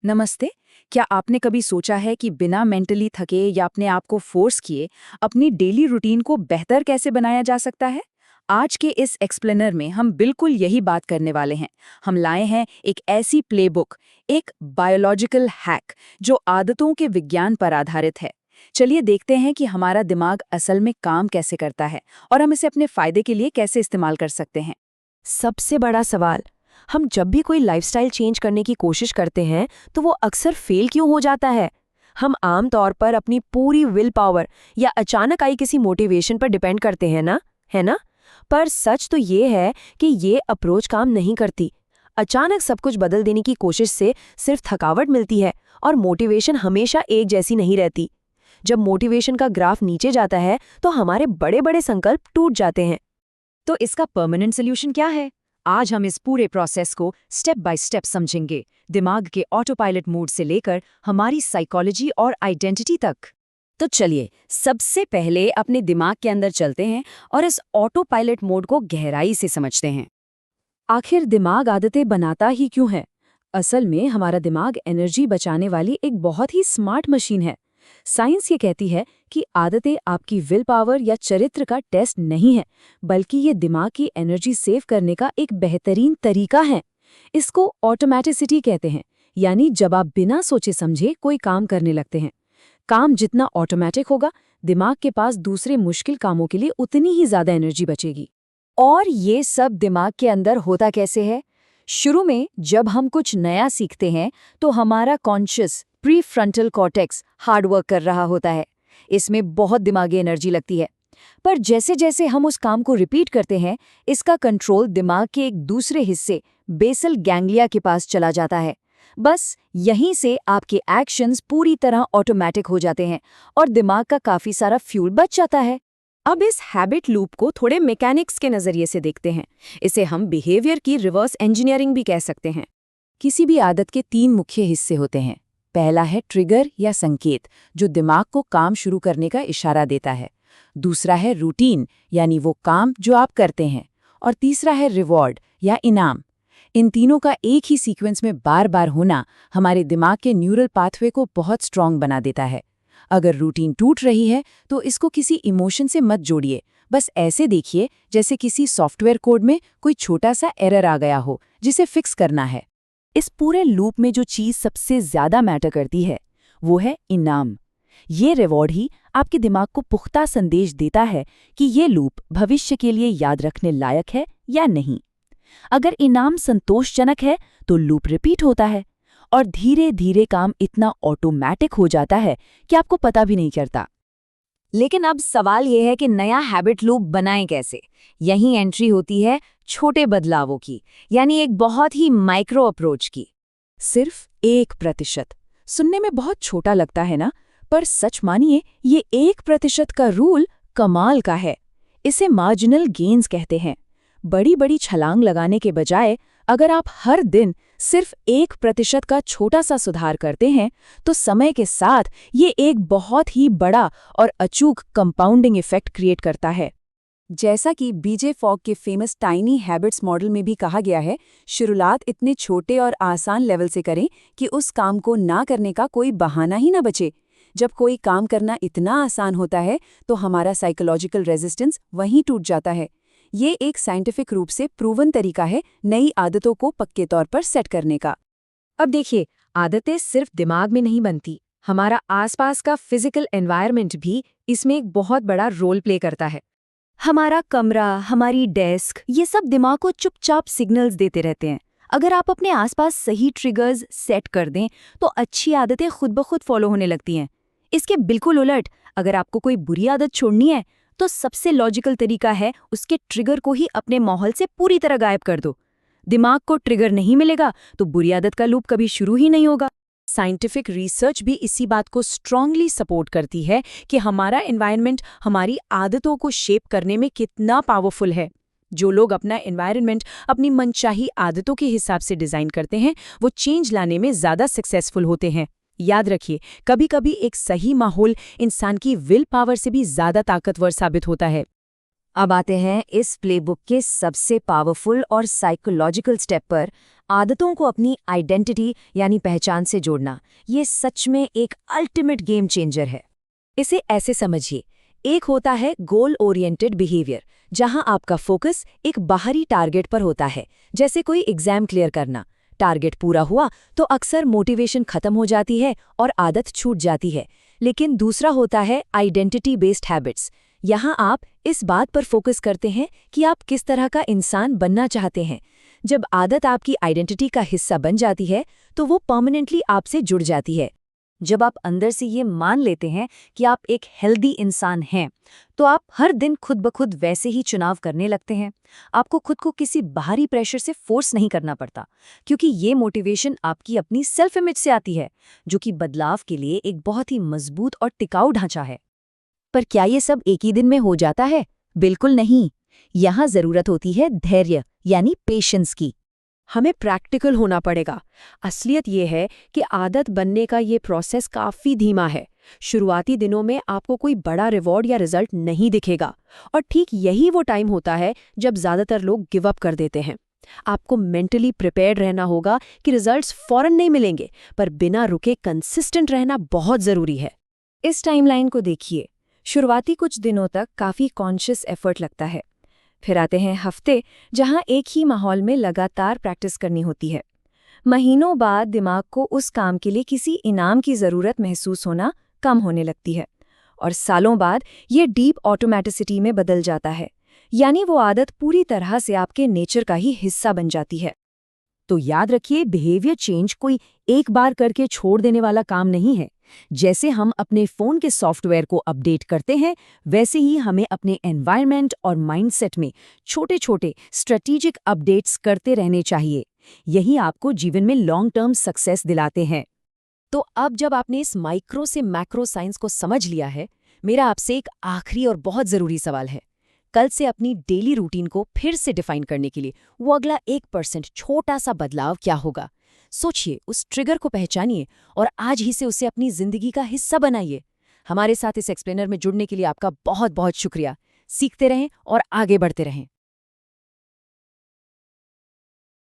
नमस्ते। क्या आपने कभी सोचा है कि बिना मेंटली थके या अपने आप को फोर्स किए अपनी डेली रूटीन को बेहतर कैसे बनाया जा सकता है? आज के इस एक्सप्लेनर में हम बिल्कुल यही बात करने वाले हैं। हम लाए हैं एक ऐसी प्लेबुक, एक बायोलॉजिकल हैक जो आदतों के विज्ञान पर आधारित है। चलिए देखते हैं कि हमारा दिमाग असल में काम कैसे करता है और हम इसे अपने फायदे के लिए कैसे इस्तेमाल कर सकते हैं। सबसे बड़ा सवाल, हम जब भी कोई लाइफस्टाइल चेंज करने की कोशिश करते हैं तो वो अक्सर फेल क्यों हो जाता है? हम आम तौर पर अपनी पूरी विल पावर या अचानक आई किसी मोटिवेशन पर डिपेंड करते हैं ना, है ना? पर सच तो ये है कि ये अप्रोच काम नहीं करती। अचानक सब कुछ बदल देने की कोशिश से सिर्फ थकावट मिलती है और मोटिवेशन हमेशा एक जैसी नहीं रहती। जब मोटिवेशन का ग्राफ नीचे जाता है तो हमारे बड़े बड़े संकल्प टूट जाते हैं। तो इसका परमानेंट सोल्यूशन क्या है? आज हम इस पूरे प्रोसेस को स्टेप बाय स्टेप समझेंगे, दिमाग के ऑटो पायलट मोड से लेकर हमारी साइकोलॉजी और आइडेंटिटी तक। तो चलिए सबसे पहले अपने दिमाग के अंदर चलते हैं और इस ऑटो पायलट मोड को गहराई से समझते हैं। आखिर दिमाग आदतें बनाता ही क्यों है? असल में हमारा दिमाग एनर्जी बचाने वाली एक बहुत ही स्मार्ट मशीन है। साइंस ये कहती है कि आदतें आपकी विल पावर या चरित्र का टेस्ट नहीं है, बल्कि ये दिमाग की एनर्जी सेव करने का एक बेहतरीन तरीका है। इसको ऑटोमेटिसिटी कहते हैं, यानी जब आप बिना सोचे समझे कोई काम करने लगते हैं। काम जितना ऑटोमेटिक होगा, दिमाग के पास दूसरे मुश्किल कामों के लिए उतनी ही ज्यादा एनर्जी बचेगी। और ये सब दिमाग के अंदर होता कैसे है? शुरू में जब हम कुछ नया सीखते हैं तो हमारा conscious prefrontal cortex hard work कर रहा होता है। इसमें बहुत दिमागी एनर्जी लगती है। पर जैसे जैसे हम उस काम को रिपीट करते हैं, इसका कंट्रोल दिमाग के एक दूसरे हिस्से बेसल गैंग्लिया के पास चला जाता है। बस यहीं से आपके एक्शंस पूरी तरह ऑटोमेटिक हो जाते हैं और दिमाग का काफी सारा फ्यूल बच जाता है। अब इस हैबिट लूप को थोड़े मैकेनिक्स के नजरिए से देखते हैं। इसे हम बिहेवियर की रिवर्स इंजीनियरिंग भी कह सकते हैं। किसी भी आदत के 3 मुख्य हिस्से होते हैं। पहला है ट्रिगर या संकेत, जो दिमाग को काम शुरू करने का इशारा देता है। दूसरा है रूटीन, यानी वो काम जो आप करते हैं। और तीसरा है रिवॉर्ड या इनाम। इन तीनों का एक ही सीक्वेंस में बार बार होना हमारे दिमाग के न्यूरल पाथवे को बहुत स्ट्रांग बना देता है। अगर रूटीन टूट रही है तो इसको किसी इमोशन से मत जोड़िए। बस ऐसे देखिए जैसे किसी सॉफ्टवेयर कोड में कोई छोटा सा एरर आ गया हो जिसे फिक्स करना है। इस पूरे लूप में जो चीज सबसे ज्यादा मैटर करती है वो है इनाम। ये रिवॉर्ड ही आपके दिमाग को पुख्ता संदेश देता है कि ये लूप भविष्य के लिए याद रखने लायक है या नहीं। अगर इनाम संतोषजनक है तो लूप रिपीट होता है और धीरे धीरे काम इतना ऑटोमेटिक हो जाता है कि आपको पता भी नहीं चलता। लेकिन अब सवाल यह है कि नया हैबिट लूप बनाएं कैसे? यहीं एंट्री होती है छोटे बदलावों की, यानी एक बहुत ही माइक्रो अप्रोच की। सिर्फ 1%। सुनने में बहुत छोटा लगता है ना, पर सच मानिए ये 1% का रूल कमाल का है। इसे मार्जिनल गेन्स कहते हैं। बड़ी बड़ी छलांग लगाने के बजाय अगर आप हर दिन सिर्फ 1% का छोटा सा सुधार करते हैं तो समय के साथ ये एक बहुत ही बड़ा और अचूक कंपाउंडिंग इफेक्ट क्रिएट करता है। जैसा कि बीजे फॉग के फेमस टाइनी हैबिट्स मॉडल में भी कहा गया है, शुरुआत इतने छोटे और आसान लेवल से करें कि उस काम को ना करने का कोई बहाना ही ना बचे। जब कोई काम करना इतना आसान होता है तो हमारा साइकोलॉजिकल रेजिस्टेंस वहीं टूट जाता है। ये एक साइंटिफिक रूप से प्रूवन तरीका है नई आदतों को पक्के तौर पर सेट करने का। अब देखिए, आदतें सिर्फ दिमाग में नहीं बनती, हमारा आसपास का फिजिकल एनवायरनमेंट भी इसमें एक बहुत बड़ा रोल प्ले करता है। हमारा कमरा, हमारी डेस्क, ये सब दिमाग को चुपचाप सिग्नल्स देते रहते हैं। अगर आप अपने आसपास सही ट्रिगर्स सेट कर दें तो अच्छी आदतें खुद ब खुद फॉलो होने लगती हैं। इसके बिल्कुल उलट, अगर आपको कोई बुरी आदत छोड़नी है तो सबसे लॉजिकल तरीका है उसके ट्रिगर को ही अपने माहौल से पूरी तरह गायब कर दो। दिमाग को ट्रिगर नहीं मिलेगा तो बुरी आदत का लूप कभी शुरू ही नहीं होगा। साइंटिफिक रिसर्च भी इसी बात को स्ट्रांगली सपोर्ट करती है कि हमारा एनवायरनमेंट हमारी आदतों को शेप करने में कितना पावरफुल है। जो लोग अपना एनवायरनमेंट अपनी मनचाही आदतों के हिसाब से डिजाइन करते हैं वो चेंज लाने में ज्यादा सक्सेसफुल होते हैं। याद रखिए, कभी कभी एक सही माहौल इंसान की विल पावर से भी ज्यादा ताकतवर साबित होता है। अब आते हैं इस प्लेबुक के सबसे पावरफुल और साइकोलॉजिकल स्टेप पर, आदतों को अपनी आइडेंटिटी यानी पहचान से जोड़ना। ये सच में एक अल्टीमेट गेम चेंजर है। इसे ऐसे समझिए, एक होता है गोल ओरिएंटेड बिहेवियर, जहां आपका फोकस एक बाहरी टारगेट पर होता है, जैसे कोई एग्जाम क्लियर करना। टारगेट पूरा हुआ तो अक्सर मोटिवेशन खत्म हो जाती है और आदत छूट जाती है। लेकिन दूसरा होता है आइडेंटिटी बेस्ड हैबिट्स। यहाँ आप इस बात पर फोकस करते हैं कि आप किस तरह का इंसान बनना चाहते हैं। जब आदत आपकी आइडेंटिटी का हिस्सा बन जाती है तो वो परमानेंटली आपसे जुड़ जाती है। जब आप अंदर से ये मान लेते हैं कि आप एक हेल्दी इंसान हैं, तो आप हर दिन खुद ब खुद वैसे ही चुनाव करने लगते हैं। आपको खुद को किसी बाहरी प्रेशर से फोर्स नहीं करना पड़ता, क्योंकि ये मोटिवेशन आपकी अपनी सेल्फ इमेज से आती है, जो कि बदलाव के लिए एक बहुत ही मजबूत और टिकाऊ ढांचा है। पर क्या ये सब एक ही दिन में हो जाता है? बिल्कुल नहीं। यहाँ जरूरत होती है धैर्य यानी पेशेंस की। हमें प्रैक्टिकल होना पड़ेगा। असलियत ये है कि आदत बनने का ये प्रोसेस काफ़ी धीमा है। शुरुआती दिनों में आपको कोई बड़ा रिवॉर्ड या रिजल्ट नहीं दिखेगा, और ठीक यही वो टाइम होता है जब ज़्यादातर लोग गिव अप कर देते हैं। आपको मेंटली प्रिपेयर्ड रहना होगा कि रिजल्ट्स फौरन नहीं मिलेंगे, पर बिना रुके कंसिस्टेंट रहना बहुत ज़रूरी है। इस टाइमलाइन को देखिए। शुरुआती कुछ दिनों तक काफ़ी कॉन्शियस एफर्ट लगता है। फिर आते हैं हफ्ते, जहां एक ही माहौल में लगातार प्रैक्टिस करनी होती है। महीनों बाद दिमाग को उस काम के लिए किसी इनाम की ज़रूरत महसूस होना कम होने लगती है, और सालों बाद ये डीप ऑटोमेटिसिटी में बदल जाता है, यानी वो आदत पूरी तरह से आपके नेचर का ही हिस्सा बन जाती है। तो याद रखिए, बिहेवियर चेंज कोई एक बार करके छोड़ देने वाला काम नहीं है। जैसे हम अपने फ़ोन के सॉफ्टवेयर को अपडेट करते हैं, वैसे ही हमें अपने एनवायरनमेंट और माइंडसेट में छोटे छोटे स्ट्रेटेजिक अपडेट्स करते रहने चाहिए। यही आपको जीवन में लॉन्ग टर्म सक्सेस दिलाते हैं। तो अब जब आपने इस माइक्रो से मैक्रो साइंस को समझ लिया है, मेरा आपसे एक आखिरी और बहुत ज़रूरी सवाल है। कल से अपनी डेली रूटीन को फिर से डिफाइन करने के लिए वो अगला 1% छोटा सा बदलाव क्या होगा? सोचिए, उस ट्रिगर को पहचानिए और आज ही से उसे अपनी जिंदगी का हिस्सा बनाइए। हमारे साथ इस एक्सप्लेनर में जुड़ने के लिए आपका बहुत बहुत शुक्रिया। सीखते रहें और आगे बढ़ते रहें।